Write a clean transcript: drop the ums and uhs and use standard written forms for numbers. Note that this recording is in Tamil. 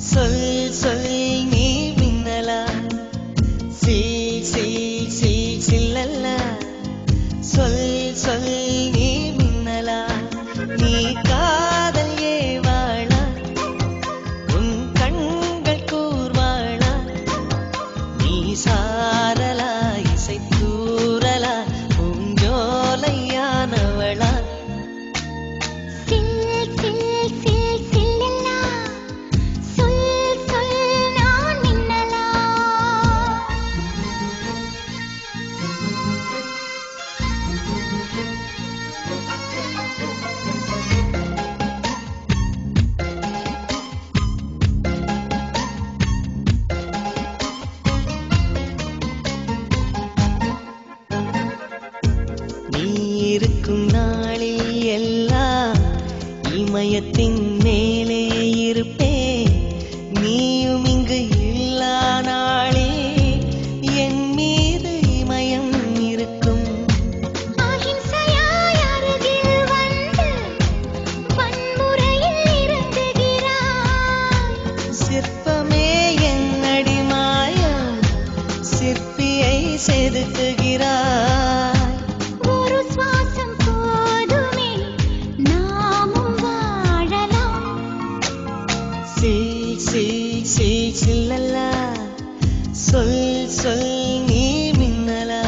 சொல் சொல் நீ மின்னலா சீல் சீல் சீல் சில்லல்லா சொல் சொல் நீ மின்னலா நீ காதல் ஏவாளா உன் கண்கள் கூர்வாளா நீ சாரலா இசை தூரலா பூஞ்சோலையானவளா இருக்கும் நாளில் எல்லாம் இமயத்தின் மேலே இருப்பேன் நீயும் இங்கு இல்லா நாளே என் மீது இமயம் இருக்கும் சிற்பமே என்னடி மாயம் சிற்பியை செதுக்குகிறாய் சீல் சீல் சீல் சில்லல்லா சொல் சொல் நீ மின்னலா